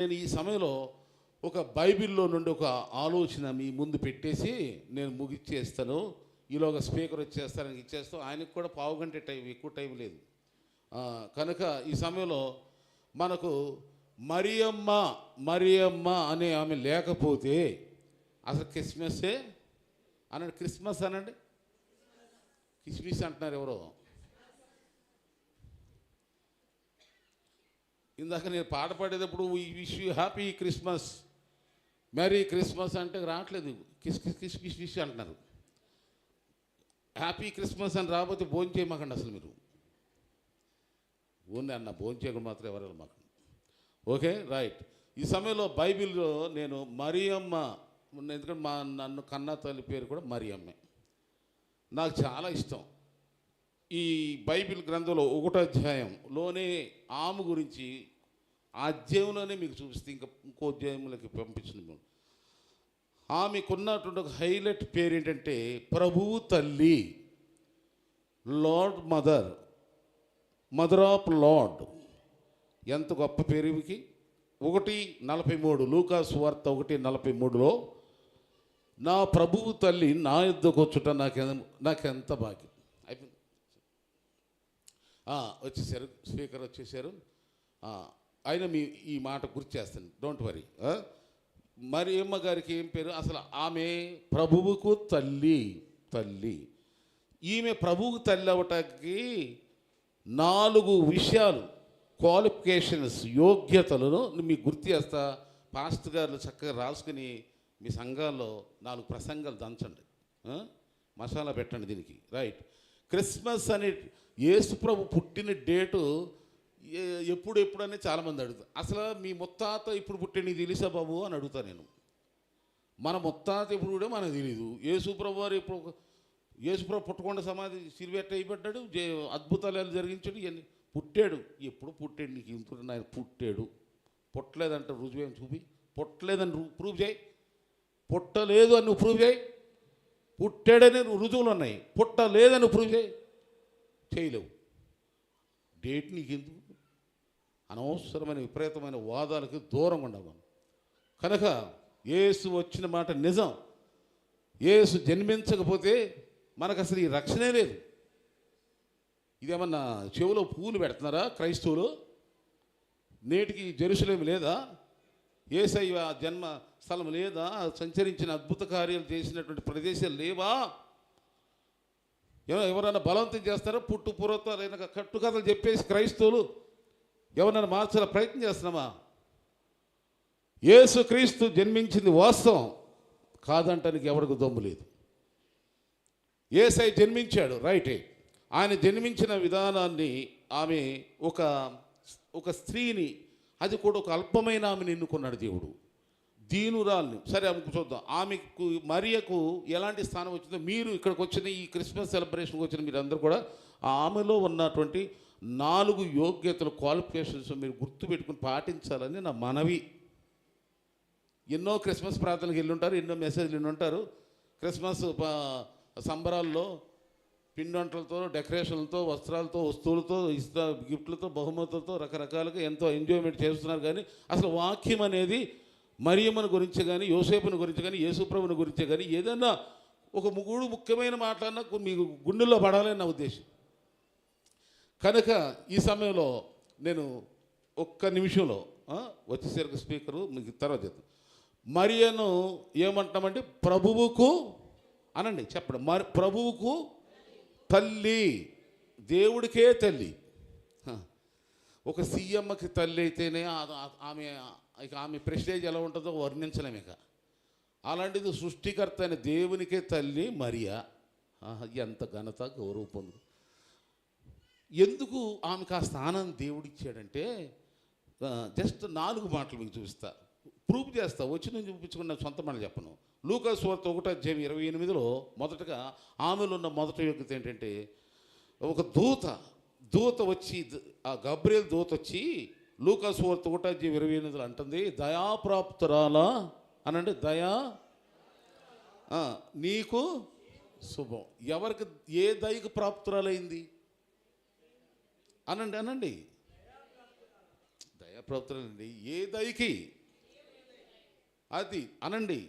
నేను ఈ సమయంలో ఒక బైబిల్లో నుండి ఒక ఆలోచన మీ ముందు పెట్టేసి నేను ముగిచ్చేస్తాను. ఈలోగా స్పీకర్ వచ్చేస్తాను, ఇచ్చేస్తాను. ఆయనకు కూడా పావు గంట టైం, ఎక్కువ టైం లేదు. కనుక ఈ సమయంలో మనకు మరియమ్మ అనే ఆమె లేకపోతే అసలు క్రిస్మస్సే అనండి. క్రిస్మస్ అనండి. కిస్మిస్ అంటున్నారు ఎవరో. ఇందాక నేను పాట పాడేటప్పుడు ఈ wish you happy Christmas, merry Christmas అంటే రావట్లేదు. కిస్ అంటున్నారు. హ్యాపీ క్రిస్మస్ అని రాకపోతే భోజనం చేయమాకండి అసలు మీరు. ఓన్లీ అన్న భోజనం చేయకుండా మాత్రం ఎవరు మాకు. Okay, right. ఈ సమయంలో బైబిల్లో నేను మరియమ్మ, ఎందుకంటే నన్ను కన్నా తల్లి పేరు కూడా మరియమ్మే. నాకు చాలా ఇష్టం. ఈ బైబిల్ గ్రంథంలో 1వ అధ్యాయంలోనే ఆమె గురించి ఆ అధ్యాయంలోనే మీకు చూపిస్తే ఇంకో అధ్యాయంలోకి పంపించింది. ఆమెకున్నటువంటి ఒక హైలైట్ పేరు ఏంటంటే ప్రభువు తల్లి, లార్డ్ మదర్ ఆఫ్ లార్డ్. ఎంత గొప్ప పేరు ఈమెకి. 1:43 లూకా సువార్త 1:43లో నా ప్రభువు తల్లి నా యుద్ధకు వచ్చుట నాకెంత భాగ్యం. అయిపోయింది. వచ్చేసారు, స్పీకర్ వచ్చేసారు. ఆయన ఈ మాట గుర్తు చేస్తాను, డోంట్ వరీ. మరియమ్మ గారికి ఏం పేరు అసలు? ఆమె ప్రభువుకు తల్లి. ఈమె ప్రభువుకు తల్లి అవ్వటానికి 4 విషయాలు, క్వాలిఫికేషన్స్, యోగ్యతలను మీకు గుర్తు చేస్తా. పాస్టర్ గారు చక్కగా రాసుకుని మీ సంఘాల్లో 4 ప్రసంగాలు దంచండి, మసాలా పెట్టండి దీనికి. రైట్. క్రిస్మస్ అనే యేసు ప్రభు పుట్టిన డేటు ఎప్పుడని చాలామంది అడుగుతారు. అసలు మీ ముత్తాత ఇప్పుడు పుట్టిన నీకు తెలుసా బాబు అని అడుగుతాను నేను. మన ముత్తాత ఎప్పుడు కూడా మనకు తెలియదు. యేసుప్రభు వారు ఇప్పుడు యేసుప్రభు పుట్టకుండా సమాధి సిరివెట్ట అయిపడ్డాడు, అద్భుతాలు జరిగించాడు, ఇవన్నీ పుట్టాడు. ఎప్పుడు పుట్టాడు నీకు ఇంత? ఆయన పుట్టాడు. పుట్టలేదంటే రుజువేం చూపి. పుట్టలేదని ప్రూవ్ చేయి. పుట్టలేదు అని నువ్వు ప్రూవ్ చేయి. పుట్టాడని రుజువులు ఉన్నాయి. పుట్టలేదని ప్రూవ్ చేయలేవు. డేట్ నీకు ఎందుకు? అనవసరమైన విపరీతమైన వాదాలకు దూరంగా ఉండవు. కనుక యేసు వచ్చిన మాట నిజం. యేసు జన్మించకపోతే మనకు అసలు ఈ రక్షణే లేదు. ఇదేమన్నా చెవులో పూలు పెడుతున్నారా క్రైస్తవులు? నేటికి జెరూసలేం లేదా? యేసయ్య జన్మ స్థలం లేదా? సంచరించిన అద్భుత కార్యాలు చేసినటువంటి ప్రదేశాలు లేవా? ఎవరైనా బలవంతం చేస్తారో? పుట్టు పూర్వతాలైన కట్టుకథలు చెప్పేసి క్రైస్తవులు ఎవరైనా మార్చాల ప్రయత్నం చేస్తున్నామా? యేసు క్రీస్తు జన్మించింది వాస్తవం కాదంటానికి ఎవరికి దమ్ము లేదు. యేసయ్య జన్మించాడు, రైటే. ఆయన జన్మించిన విధానాన్ని ఆమె ఒక స్త్రీని, అది కూడా ఒక అల్పమైన ఆమెను ఎన్నుకున్నాడు దేవుడు, దీనురాల్ని. సరే ఆమెకు చూద్దాం. ఆమెకు మరియకు ఎలాంటి స్థానం వచ్చిందో మీరు ఇక్కడికి వచ్చిన ఈ క్రిస్మస్ సెలబ్రేషన్కి వచ్చిన మీరు అందరూ కూడా ఆమెలో ఉన్నటువంటి 4 యోగ్యతలు, క్వాలిఫికేషన్స్ మీరు గుర్తుపెట్టుకుని పాటించాలని నా మనవి. ఎన్నో క్రిస్మస్ ప్రార్థనలకు వెళ్ళి ఉంటారు, ఎన్నో మెసేజ్లు విని ఉంటారు. క్రిస్మస్ సంబరాల్లో పిండి వంటలతో, డెకరేషన్లతో, వస్త్రాలతో, వస్తువులతో, గిఫ్ట్లతో, బహుమతులతో రకరకాలుగా ఎంతో ఎంజాయ్మెంట్ చేస్తున్నారు. కానీ అసలు వాక్యం అనేది మరియమ్మను గురించి కానీ, యోసేపుని గురించి కానీ, యేసుప్రభుని గురించి కానీ ఏదైనా ఒక ముఖ్యమైన మాటలన్నా మీకు గుండెల్లో పడాలని నా ఉద్దేశం. కనుక ఈ సమయంలో నేను ఒక్క నిమిషంలో వచ్చేసరికి స్పీకరు మీకు తర్వాత చెప్తాను. మరియను ఏమంటామంటే ప్రభువుకు అనండి, చెప్పండి. ప్రభువుకు తల్లి, దేవుడికే తల్లి. ఒక సీఎంకి తల్లి అయితేనే ఆమె ప్రెస్టేజ్ ఎలా ఉంటుందో వర్ణించలేము. ఇక అలాంటిది సృష్టికర్త అయిన దేవునికే తల్లి మరియా. ఎంత ఘనత, గౌరవం పొందు. ఎందుకు ఆమెకు ఆ స్థానాన్ని దేవుడిచ్చాడంటే జస్ట్ 4 మాటలు మీకు చూపిస్తా, ప్రూఫ్ చేస్తా. వచ్చి నేను చూపించుకున్న సొంత మాట చెప్పను. లూకా సువార్త 1:28లో మొదటగా ఆమెలో ఉన్న మొదటి యోగ్యత ఏంటంటే, ఒక దూత వచ్చి, ఆ గబ్రియల్ దూత వచ్చి లూకా సువార్త 1:28 అంటుంది, దయాప్రాప్తురాలా అనండి, నీకు శుభం. ఎవరికి ఏ దయకు ప్రాప్తురాలైంది అనండి? ప్రభుత్వండి ఏ దయకి అది అనండి.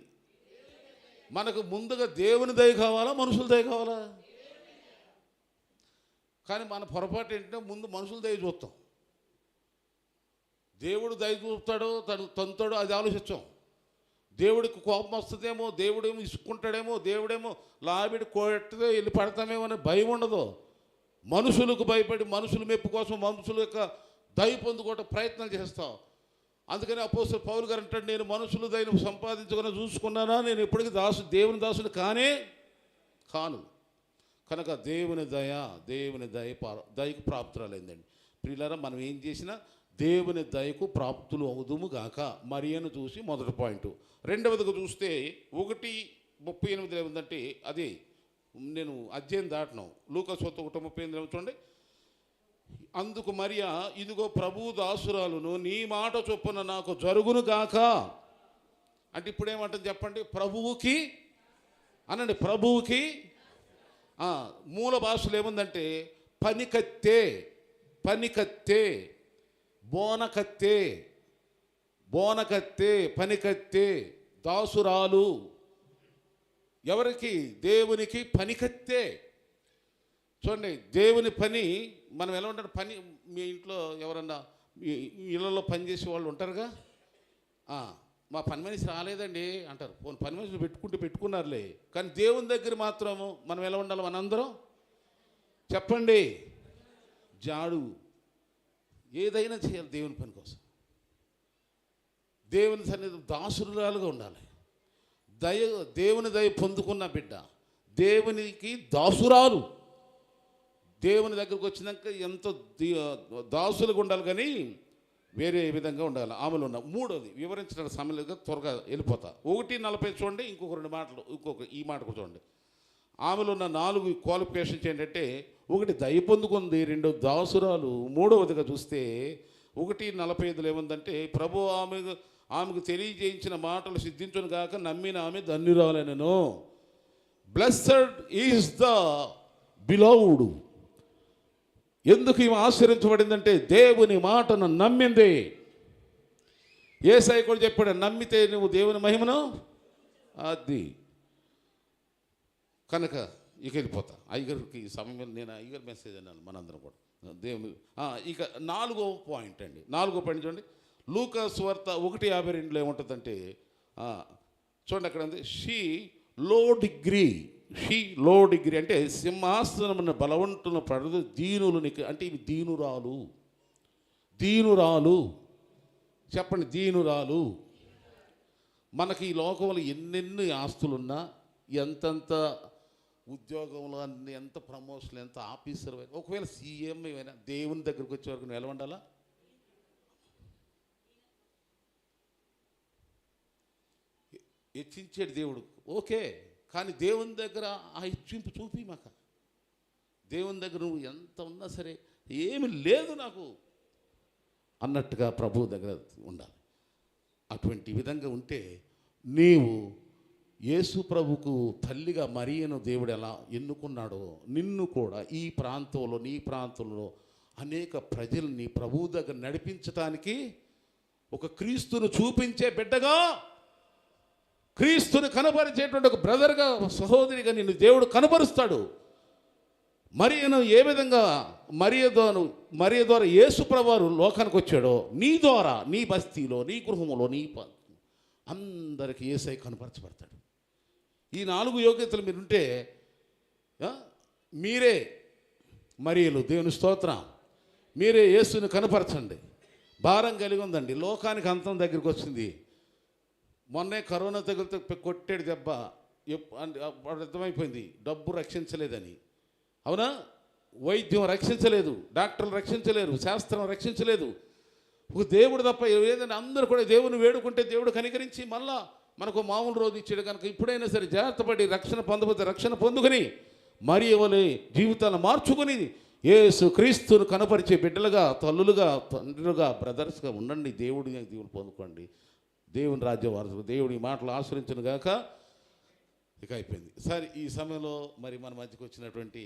మనకు ముందుగా దేవుని దయ కావాలా, మనుషుల దయ కావాలా? కానీ మన పొరపాటు ఏంటంటే ముందు మనుషుల దయ చూస్తాం. దేవుడు దయ చూస్తాడో తంతాడో అది ఆలోచించాం. దేవుడికి కోపం వస్తుందేమో, దేవుడేమో ఇసుక్కుంటాడేమో, దేవుడేమో లాబిడి కొట్టితే వెళ్ళి పడతామేమో అని భయం ఉండదు. మనుషులకు భయపడి మనుషుల మెప్పు కోసం మనుషుల యొక్క దయ పొందుకోవటం ప్రయత్నాలు చేస్తాం. అందుకని అపోస్తలుడు పౌలు గారు అంటాడు, నేను మనుషుల దయను సంపాదించుకుని చూసుకున్నానా, నేను ఎప్పటికీ దేవుని దాసుని కాను. కనుక దేవుని దయకు ప్రాప్తురాలైందండి. ప్రియులారా, మనం ఏం చేసినా దేవుని దయకు ప్రాప్తులు అవుదుము గాక. మరియను చూసి మొదటి పాయింట్. రెండవదిగా చూస్తే 1:38 ఏముందంటే అది నేను అధ్యాయం దాటను. లూకాసు 1:38 చూడండి. అందుకు మరియా, ఇదిగో ప్రభువు దాసురాలును, నీ మాట చొప్పున నాకు జరుగును గాక. అంటే ఇప్పుడేమంటుంది చెప్పండి? ప్రభువుకి అనండి. ప్రభువుకి మూల భాషలో ఏముందంటే పనికత్తే, బోనకత్తే, పనికత్తే, దాసురాలు. ఎవరికి? దేవునికి పనికత్తే. చూడండి, దేవుని పని మనం ఎలా ఉంటారు? పని మీ ఇంట్లో ఎవరన్నా ఇళ్ళలో పని చేసే వాళ్ళు ఉంటారుగా. మా పని మనిషి రాలేదండి అంటారు. పని మనుషులు పెట్టుకున్నారులే. కానీ దేవుని దగ్గర మాత్రము మనం ఎలా ఉండాలి? మనందరం చెప్పండి, జాడు ఏదైనా చేయాలి దేవుని పని కోసం. దేవుని సన్నిధి దాసురాలుగా ఉండాలి. దేవుని దయ పొందుకున్న బిడ్డ దేవునికి దాసురాలు. దేవుని దగ్గరకు వచ్చినాక ఎంతో దాసులుగా ఉండాలి, కానీ వేరే విధంగా ఉండాలి. ఆమెలో ఉన్న మూడోది వివరించడానికి సమయం లేదు, త్వరగా వెళ్ళిపోతా. 1:40 చూడండి. ఇంకొక 2 మాటలు, ఈ మాట కూడా చూడండి. ఆమెలో ఉన్న 4 క్వాలిఫికేషన్స్ ఏంటంటే, 1 దయ పొందుకుంది, 2 దాసురాలు, మూడవదిగా చూస్తే 1:45 ఏముందంటే, ప్రభు ఆమెకు తెలియజేయించిన మాటలు సిద్ధించును గాక, నమ్మిన ఆమె ధన్యురాలెనను. Blessed is the believed. ఎందుకు ఈమె ఆశ్చర్యించబడిందంటే దేవుని మాటను నమ్మింది. యేసయ్య కూడా చెప్పాడు, నమ్మితే నువ్వు దేవుని మహిమను అది. కనుక ఇక వెళ్ళిపోతా. అయ్యగారికి సమయం, నేను అయ్యగారు మెసేజ్ అన్నాను మనందరం కూడా దేవుని. ఇక 4వ పాయింట్ అండి. 4వ పాయింట్ చూడండి. లూకాసు వార్త 1:52 ఏముంటుందంటే, చూడండి అక్కడ ఉంది, షీ లో డిగ్రీ అంటే సింహాసనమున బలవంతున పడదు దీనులనికి. అంటే ఇవి దీనురాలు. చెప్పండి, దీనురాలు. మనకి ఈ లోకంలో ఎన్నెన్ని ఆస్తులున్నా, ఎంతంత ఉద్యోగంలో అన్ని, ఎంత ప్రమోషన్, ఎంత ఆఫీసర్, ఒకవేళ సీఎం ఏమైనా దేవుని దగ్గరికి వచ్చే వరకు ఎలా ఉండాలా? హెచ్చించాడు దేవుడు, ఓకే. కానీ దేవుని దగ్గర ఆ హెచ్చింపు చూపి మాక. దేవుని దగ్గర నువ్వు ఎంత ఉన్నా సరే ఏమి లేదు నాకు అన్నట్టుగా ప్రభువు దగ్గర ఉండాలి. అటువంటి విధంగా ఉంటే నీవు యేసు ప్రభుకు తల్లిగా మరియను దేవుడు ఎలా ఎన్నుకున్నాడో, నిన్ను కూడా ఈ ప్రాంతంలో, నీ ప్రాంతంలో అనేక ప్రజల్ని ప్రభువు దగ్గర నడిపించటానికి ఒక క్రీస్తును చూపించే బిడ్డగా, క్రీస్తుని కనపరిచేటువంటి ఒక బ్రదర్గా, సహోదరిగా నిన్ను దేవుడు కనపరుస్తాడు. మరియను ఏ విధంగా మరియ ద్వారా యేసు ప్రభువారు లోకానికి వచ్చాడో, నీ ద్వారా, నీ బస్తీలో, నీ గృహంలో, అందరికీ యేసయ్య కనపరచబడతాడు. ఈ 4 యోగ్యతలు మీరుంటే మీరే మరియలు, దేవుని స్తోత్రం. మీరే యేసుని కనపరచండి. భారం కలిగి ఉందండి. లోకానికి అంతం దగ్గరికి వచ్చింది. మొన్నే కరోనా తగిలితే కొట్టేడు దెబ్బ అర్థమైపోయింది. డబ్బు రక్షించలేదని. అవునా? వైద్యం రక్షించలేదు, డాక్టర్లు రక్షించలేరు, శాస్త్రం రక్షించలేదు. ఒక దేవుడు తప్ప ఏదైనా అందరూ కూడా దేవుని వేడుకుంటే దేవుడు కనికరించి మళ్ళా మనకు మామూలు రోజు ఇచ్చాడు. కనుక ఇప్పుడైనా సరే జాగ్రత్త పడి రక్షణ పొందకపోతే రక్షణ పొందుకొని మరియ వలె జీవితాన్ని మార్చుకొని యేసు క్రీస్తును కనపరిచే బిడ్డలుగా, తల్లులుగా, తండ్రులుగా, బ్రదర్స్గా ఉండండి. దేవుడు పొందుకోండి. దేవుని రాజ్య వారసులు. దేవుడి మాటలు ఆశ్రయించను గాక. ఇక అయిపోయింది. సరే, ఈ సమయంలో మరి మన మధ్యకు వచ్చినటువంటి